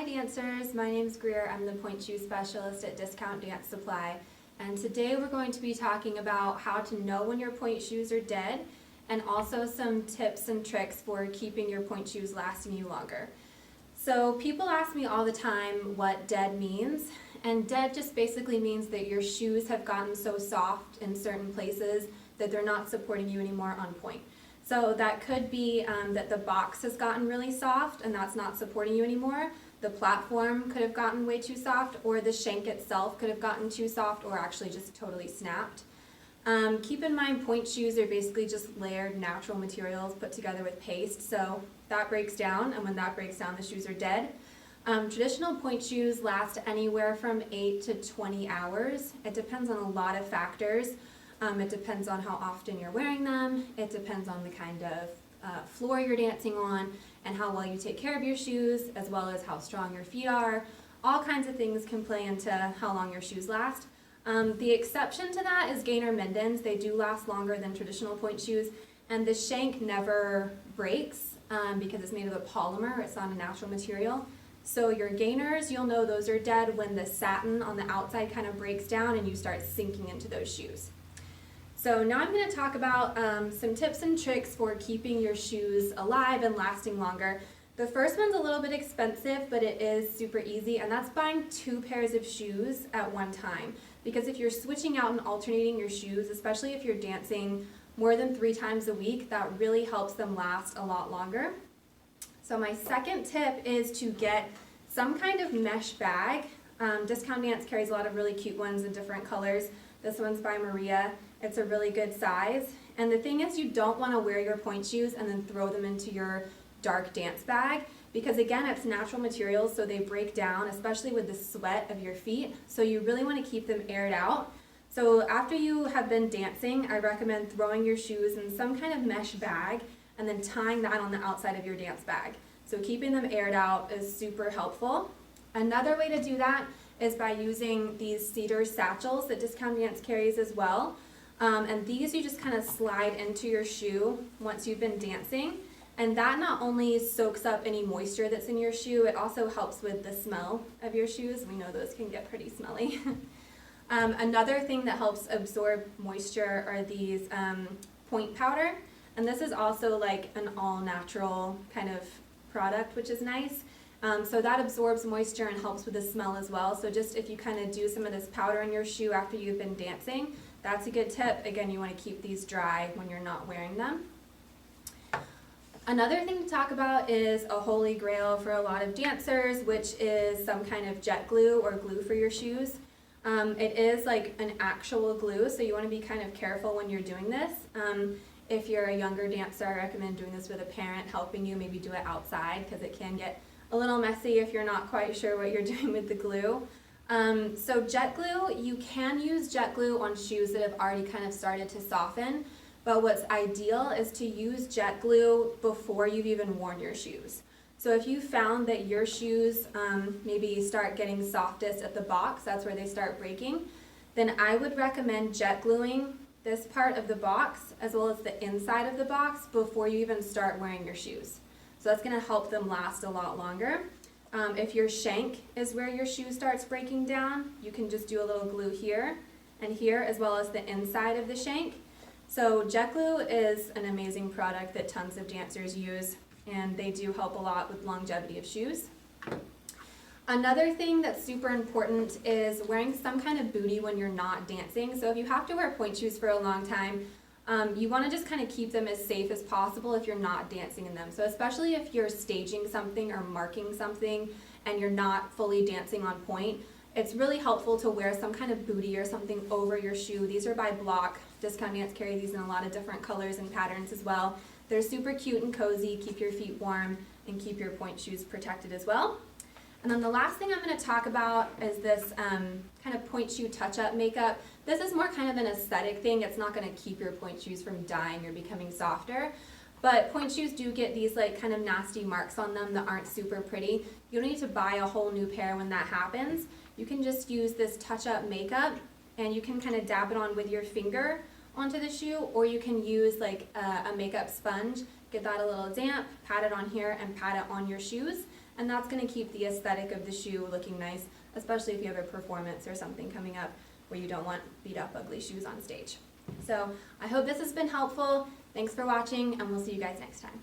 dancers, my name is Greer. I'm the Pointe Shoe Specialist at Discount Dance Supply, and today we're going to be talking about how to know when your pointe shoes are dead and also some tips and tricks for keeping your pointe shoes lasting you longer. So people ask me all the time what dead means, and dead just basically means that your shoes have gotten so soft in certain places that they're not supporting you anymore on pointe. So that could be that the box has gotten really soft and that's not supporting you anymore. The platform could have gotten way too soft, or the shank itself could have gotten too soft or actually just totally snapped. Keep in mind, pointe shoes are basically just layered natural materials put together with paste, so that breaks down, and when that breaks down, the shoes are dead. Traditional pointe shoes last anywhere from 8 to 20 hours. It depends on a lot of factors. It depends on how often you're wearing them. It depends on the kind of floor you're dancing on and how well you take care of your shoes, as well as how strong your feet are. All kinds of things can play into how long your shoes last. The exception to that is Gainer Mindens. They do last longer than traditional pointe shoes, and the shank never breaks because it's made of a polymer. It's not a natural material. So your gainers, you'll know those are dead when the satin on the outside kind of breaks down and you start sinking into those shoes. So now I'm going to talk about some tips and tricks for keeping your shoes alive and lasting longer. The first one's a little bit expensive, but it is super easy, and that's buying 2 pairs of shoes at one time. Because if you're switching out and alternating your shoes, especially if you're dancing more than 3 times a week, that really helps them last a lot longer. So my second tip is to get some kind of mesh bag. Discount Dance carries a lot of really cute ones in different colors. This one's by Maria. It's a really good size. And the thing is, you don't want to wear your pointe shoes and then throw them into your dark dance bag, because again, it's natural materials, so they break down, especially with the sweat of your feet. So you really want to keep them aired out. So after you have been dancing, I recommend throwing your shoes in some kind of mesh bag and then tying that on the outside of your dance bag. So keeping them aired out is super helpful. Another way to do that is by using these cedar satchels that Discount Dance carries as well. And these you just kind of slide into your shoe once you've been dancing. And that not only soaks up any moisture that's in your shoe, it also helps with the smell of your shoes. We know those can get pretty smelly. Another thing that helps absorb moisture are these pointe powder. And this is also like an all-natural kind of product, which is nice. So that absorbs moisture and helps with the smell as well. So just if you kind of do some of this powder in your shoe after you've been dancing, that's a good tip. Again, you want to keep these dry when you're not wearing them. Another thing to talk about is a holy grail for a lot of dancers, which is some kind of jet glue or glue for your shoes. It is like an actual glue, so you want to be kind of careful when you're doing this. If you're a younger dancer, I recommend doing this with a parent helping you. Maybe do it outside, because it can get a little messy if you're not quite sure what you're doing with the glue. So jet glue, you can use jet glue on shoes that have already kind of started to soften, but what's ideal is to use jet glue before you've even worn your shoes. So if you found that your shoes maybe start getting softest at the box, that's where they start breaking, then I would recommend jet gluing this part of the box as well as the inside of the box before you even start wearing your shoes. So that's going to help them last a lot longer. If your shank is where your shoe starts breaking down, you can just do a little glue here and here, as well as the inside of the shank. So jet glue is an amazing product that tons of dancers use, and they do help a lot with longevity of shoes. Another thing that's super important is wearing some kind of bootie when you're not dancing. So if you have to wear pointe shoes for a long time, you want to just kind of keep them as safe as possible if you're not dancing in them. So especially if you're staging something or marking something and you're not fully dancing on pointe, it's really helpful to wear some kind of bootie or something over your shoe. These are by Block. Discount Dance carry these in a lot of different colors and patterns as well. They're super cute and cozy, keep your feet warm, and keep your pointe shoes protected as well. And then the last thing I'm going to talk about is this kind of pointe shoe touch-up makeup. This is more kind of an aesthetic thing. It's not going to keep your pointe shoes from dying or becoming softer. But pointe shoes do get these like kind of nasty marks on them that aren't super pretty. You don't need to buy a whole new pair when that happens. You can just use this touch-up makeup, and you can kind of dab it on with your finger onto the shoe, or you can use like a makeup sponge, get that a little damp, pat it on here, and pat it on your shoes. and that's going to keep the aesthetic of the shoe looking nice, especially if you have a performance or something coming up where you don't want beat up ugly shoes on stage. So I hope this has been helpful. Thanks for watching, and we'll see you guys next time.